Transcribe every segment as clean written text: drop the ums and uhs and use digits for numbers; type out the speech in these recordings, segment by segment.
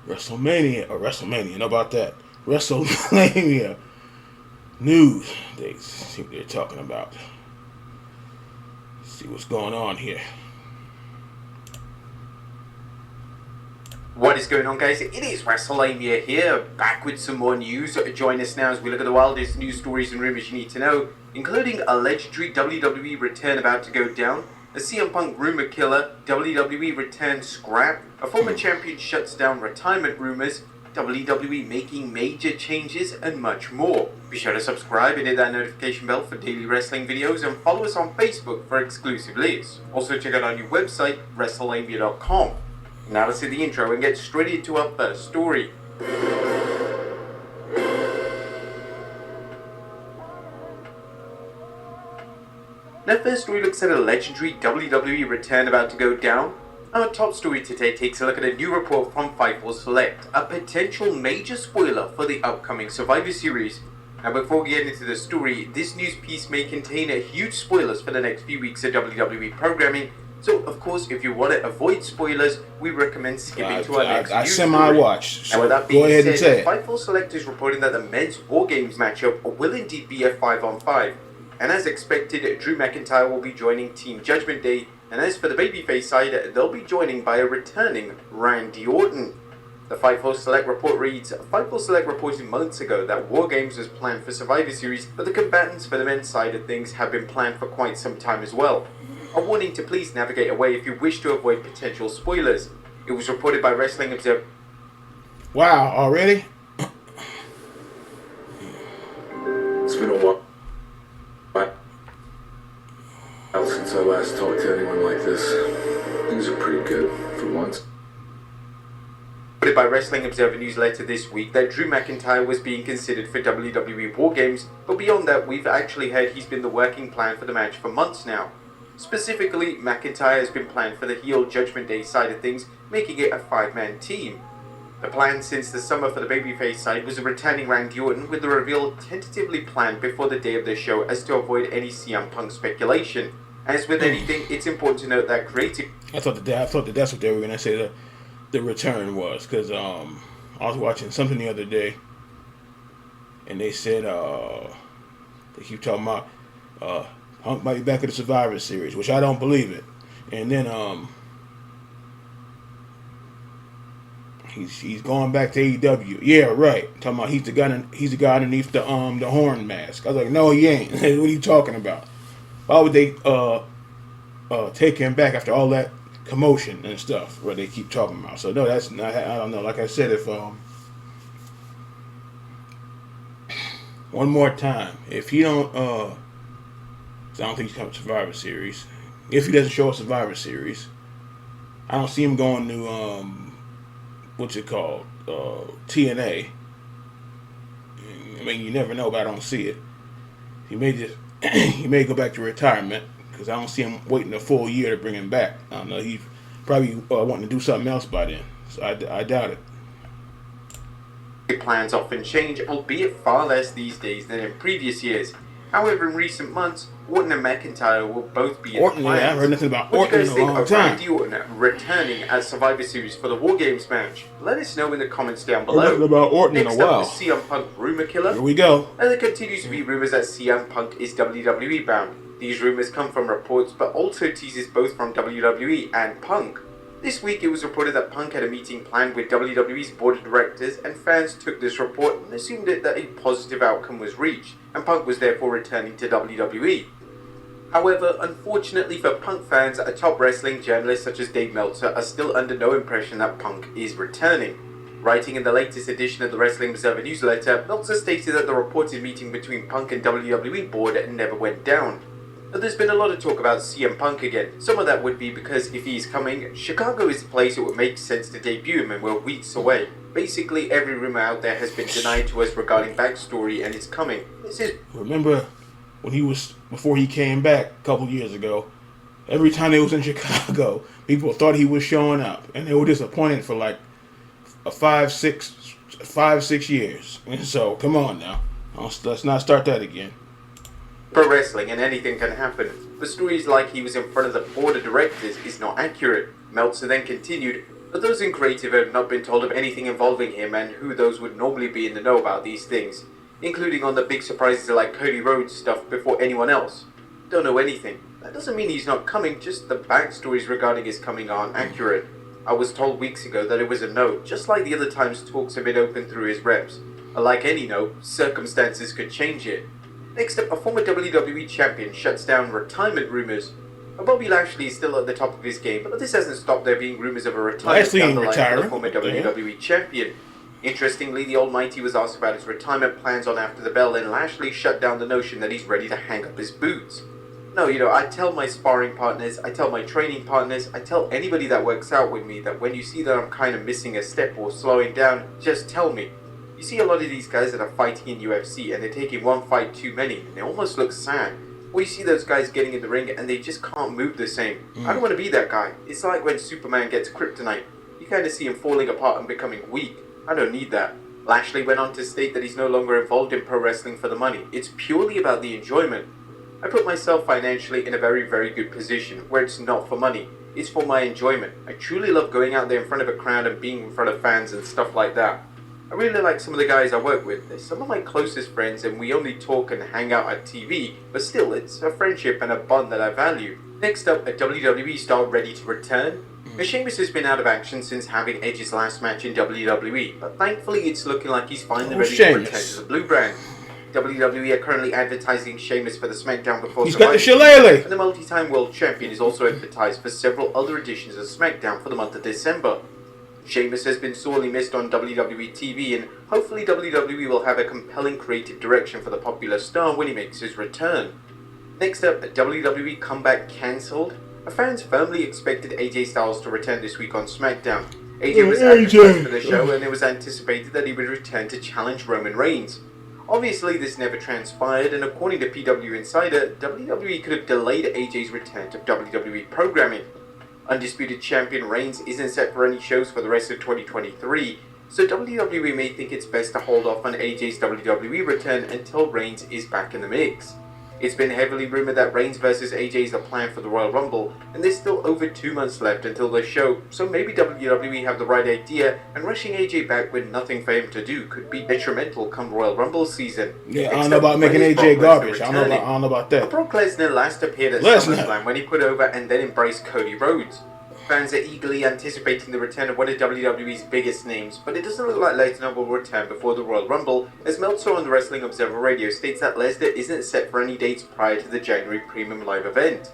WrestleMania, know about that? Wrestlelamia news. They see what they're talking about. See what's going on here. What is going on, guys? It is Wrestlelamia here, back with some more news. Join us now as we look at the wildest news stories and rumors you need to know, including a legendary WWE return about to go down, a CM Punk rumor killer, WWE return scrap, a former champion shuts down retirement rumors, WWE making major changes, and much more. Be sure to subscribe and hit that notification bell for daily wrestling videos, and follow us on Facebook for exclusive leads. Also check out our new website, Wrestlelamia.com. Now let's hit the intro and get straight into our first story. Now, first story looks at a legendary WWE return about to go down. Our top story today takes a look at a new report from Fightful Select, a potential major spoiler for the upcoming Survivor Series. Now, before we get into the story, this news piece may contain huge spoilers for the next few weeks of WWE programming. So, of course, if you want to avoid spoilers, we recommend skipping to our next news story. I semi-watch, so now, with that go ahead being and say it. Fightful Select is reporting that the men's War Games matchup will indeed be a 5-on-5. And as expected, Drew McIntyre will be joining Team Judgment Day. And as for the babyface side, they'll be joining by a returning Randy Orton. The Fightful Select report reads, Fightful Select reported months ago that War Games was planned for Survivor Series, but the combatants for the men's side of things have been planned for quite some time as well. A warning to please navigate away if you wish to avoid potential spoilers. It was reported by Wrestling Observer. Wow, already? It's been a while since I last talked to anyone like this. Things are pretty good, for once. Reported by Wrestling Observer newsletter this week that Drew McIntyre was being considered for WWE War Games, but beyond that, we've actually heard he's been the working plan for the match for months now. Specifically, McIntyre has been planned for the heel Judgment Day side of things, making it a 5-man team. The plan since the summer for the babyface side was a returning Randy Orton, with the reveal tentatively planned before the day of the show as to avoid any CM Punk speculation. As with anything, it's important to note that creative... I thought that's what they were going to say the return was, because I was watching something the other day, and they said, they keep talking about, Punk might be back at the Survivor Series, which I don't believe it. And then he's going back to AEW. Yeah, right. Talking about he's the guy underneath the horn mask. I was like, no, he ain't. What are you talking about? Why would they take him back after all that commotion and stuff? What they keep talking about. So no, that's not. I don't know. Like I said, if one more time, if he don't I don't think he's coming to Survivor Series. If he doesn't show up Survivor Series, I don't see him going to what's it called? TNA. I mean, you never know, but I don't see it. He may go back to retirement, because I don't see him waiting a full year to bring him back. I don't know. He's probably wanting to do something else by then. So I doubt it. Plans often change, albeit far less these days than in previous years. However, in recent months, Orton and McIntyre will both be in plans. Yeah, I haven't heard nothing about Orton in a long time. What do you guys think of Randy Orton returning as Survivor Series for the War Games match? Let us know in the comments down below. Nothing about Orton Next in a while. Up is CM Punk rumor killer. Here we go. And there continues to be rumors that CM Punk is WWE bound. These rumors come from reports, but also teases both from WWE and Punk. This week, it was reported that Punk had a meeting planned with WWE's board of directors, and fans took this report and assumed that a positive outcome was reached, and Punk was therefore returning to WWE. However, unfortunately for Punk fans, top wrestling journalists such as Dave Meltzer are still under no impression that Punk is returning. Writing in the latest edition of the Wrestling Observer newsletter, Meltzer stated that the reported meeting between Punk and WWE board never went down. But there's been a lot of talk about CM Punk again. Some of that would be because if he's coming, Chicago is the place it would make sense to debut him, and we're weeks away. Basically, every rumor out there has been denied to us regarding backstory and his coming. This is... Remember before he came back a couple years ago, every time he was in Chicago, people thought he was showing up, and they were disappointed for like 5-6 years. And so, come on now. Let's not start that again. Pro wrestling and anything can happen. The stories like he was in front of the board of directors is not accurate. Meltzer then continued, But those in creative have not been told of anything involving him and who those would normally be in the know about these things, including on the big surprises like Cody Rhodes stuff before anyone else. Don't know anything. That doesn't mean he's not coming, just the backstories regarding his coming aren't accurate. I was told weeks ago that it was a no, just like the other times talks have been open through his reps. Like any no, circumstances could change it. Next up, a former WWE champion shuts down retirement rumors. Bobby Lashley is still at the top of his game, but this hasn't stopped there being rumors of a retirement down the line for the former WWE champion. Interestingly, the Almighty was asked about his retirement plans on After the Bell, and Lashley shut down the notion that he's ready to hang up his boots. No, I tell my sparring partners, I tell my training partners, I tell anybody that works out with me that when you see that I'm kind of missing a step or slowing down, just tell me. You see a lot of these guys that are fighting in UFC and they're taking one fight too many, and they almost look sad. Or you see those guys getting in the ring and they just can't move the same. I don't want to be that guy. It's like when Superman gets kryptonite. You kind of see him falling apart and becoming weak. I don't need that. Lashley went on to state that he's no longer involved in pro wrestling for the money. It's purely about the enjoyment. I put myself financially in a very, very good position where it's not for money. It's for my enjoyment. I truly love going out there in front of a crowd and being in front of fans and stuff like that. I really like some of the guys I work with. They're some of my closest friends and we only talk and hang out at TV, but still, it's a friendship and a bond that I value. Next up, a WWE star ready to return. Sheamus has been out of action since having Edge's last match in WWE, but thankfully it's looking like he's finally ready to return to the blue brand. WWE are currently advertising Sheamus for the SmackDown Before He's got the Survivor shillelagh, and the multi-time world champion is also advertised for several other editions of SmackDown for the month of December. Sheamus has been sorely missed on WWE TV, and hopefully WWE will have a compelling creative direction for the popular star when he makes his return. Next up, a WWE comeback cancelled. Fans firmly expected AJ Styles to return this week on SmackDown. AJ was advertised for the show, and it was anticipated that he would return to challenge Roman Reigns. Obviously, this never transpired, and according to PW Insider, WWE could have delayed AJ's return to WWE programming. Undisputed Champion Reigns isn't set for any shows for the rest of 2023, so WWE may think it's best to hold off on AJ's WWE return until Reigns is back in the mix. It's been heavily rumored that Reigns vs AJ is the plan for the Royal Rumble, and there's still over 2 months left until the show, so maybe WWE have the right idea, and rushing AJ back with nothing for him to do could be detrimental come Royal Rumble season. Yeah, I don't know about making AJ garbage. I don't know about that. Brock Lesnar last appeared at SummerSlam when he put over and then embraced Cody Rhodes. Fans are eagerly anticipating the return of one of WWE's biggest names, but it doesn't look like Lesnar will return before the Royal Rumble, as Meltzer on the Wrestling Observer Radio states that Lesnar isn't set for any dates prior to the January Premium Live event.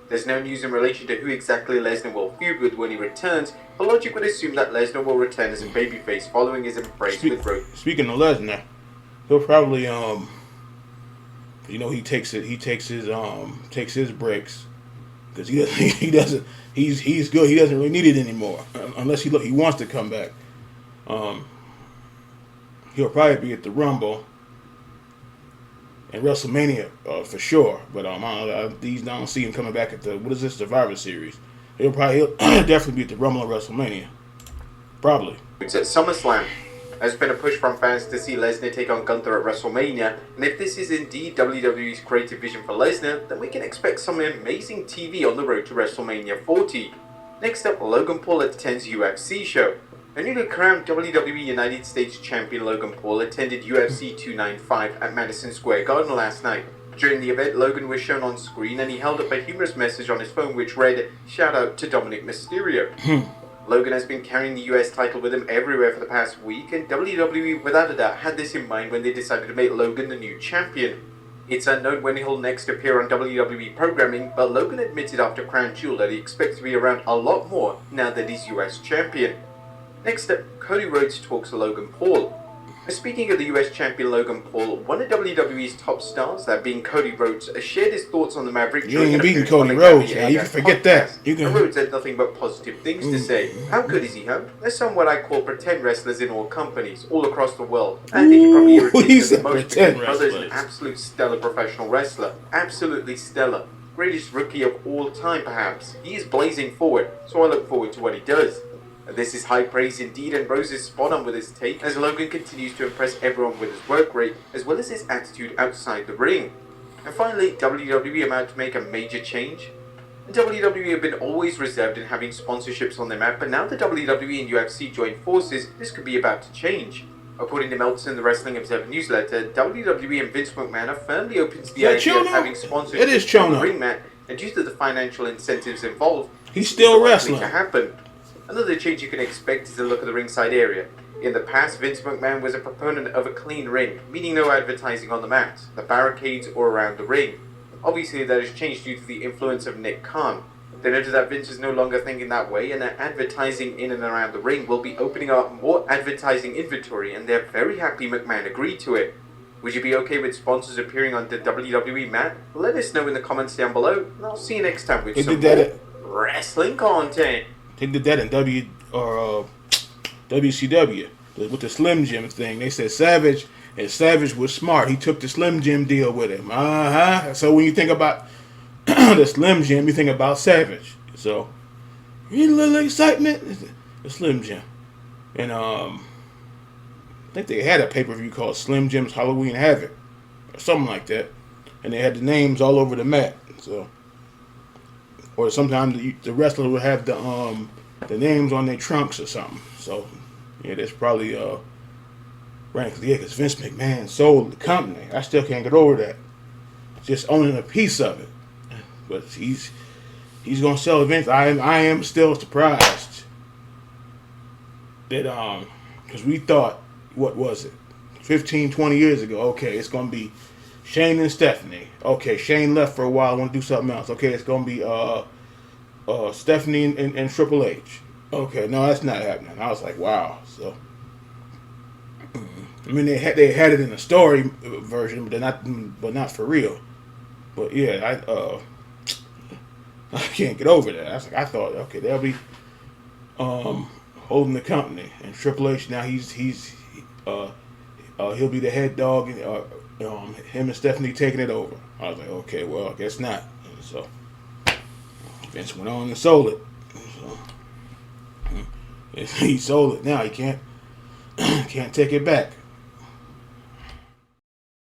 There's no news in relation to who exactly Lesnar will feud with when he returns, but logic would assume that Lesnar will return as a babyface following his embrace with Rhodes. Speaking of Lesnar, he'll probably he takes his breaks because he's good. He doesn't really need it anymore unless he wants to come back. He'll probably be at the Rumble and WrestleMania for sure. But I don't see him coming back at the Survivor Series. He'll definitely be at the Rumble and WrestleMania. Probably. It's at SummerSlam. There's been a push from fans to see Lesnar take on Gunther at WrestleMania, and if this is indeed WWE's creative vision for Lesnar, then we can expect some amazing TV on the road to WrestleMania 40. Next up, Logan Paul attends UFC show. A newly crowned WWE United States Champion Logan Paul attended UFC 295 at Madison Square Garden last night. During the event, Logan was shown on screen and he held up a humorous message on his phone which read, "Shout out to Dominic Mysterio." Logan has been carrying the US title with him everywhere for the past week, and WWE without a doubt had this in mind when they decided to make Logan the new champion. It's unknown when he'll next appear on WWE programming, but Logan admitted after Crown Jewel that he expects to be around a lot more now that he's US champion. Next up, Cody Rhodes talks to Logan Paul. Speaking of the US champion Logan Paul, one of WWE's top stars, that being Cody Rhodes, shared his thoughts on the Maverick. You ain't beating Cody Rhodes. You can forget that. Rhodes had nothing but positive things to say. How good is he, huh? There's some what I call pretend wrestlers in all companies, all across the world. I think he probably irritates the most because brother's an absolute stellar professional wrestler. Absolutely stellar. Greatest rookie of all time, perhaps. He is blazing forward, so I look forward to what he does. This is high praise indeed, and Rose is spot on with his take as Logan continues to impress everyone with his work rate as well as his attitude outside the ring. And finally, WWE about to make a major change. WWE have been always reserved in having sponsorships on their map, but now the WWE and UFC join forces, this could be about to change. According to Meltzer in the Wrestling Observer newsletter, WWE and Vince McMahon are firmly open to the idea of having sponsorships It is Chono. on the ring mat, and due to the financial incentives involved, he's still it's wrestling. likely to happen. Another change you can expect is the look of the ringside area. In the past, Vince McMahon was a proponent of a clean ring, meaning no advertising on the mat, the barricades, or around the ring. Obviously, that has changed due to the influence of Nick Khan. They noted that Vince is no longer thinking that way, and that advertising in and around the ring will be opening up more advertising inventory, and they're very happy McMahon agreed to it. Would you be okay with sponsors appearing on the WWE mat? Let us know in the comments down below, and I'll see you next time with some more wrestling content. They did that in WCW with the Slim Jim thing. They said Savage, and Savage was smart. He took the Slim Jim deal with him. So when you think about the Slim Jim, you think about Savage. So you need a little excitement. The Slim Jim, and I think they had a pay-per-view called Slim Jim's Halloween Havoc or something like that, and they had the names all over the mat. So, or sometimes the wrestler would have the names on their trunks or something. So yeah, that's probably right. Because Vince McMahon sold the company. I still can't get over that. Just owning a piece of it. But he's gonna sell Vince. I am still surprised that because we thought, what was it, 15, 20 years ago? Okay, it's gonna be Shane and Stephanie. Okay, Shane left for a while. Want to do something else? Okay, it's gonna be Stephanie and Triple H. Okay, no, that's not happening. I was like, wow. So I mean, they had it in a story version, but not for real. But yeah, I can't get over that. I thought, okay, they'll be holding the company, and Triple H now he'll be the head dog, and him and Stephanie taking it over. I was like, okay, well, I guess not. And so Vince went on and sold it. So he sold it. Now he can't take it back.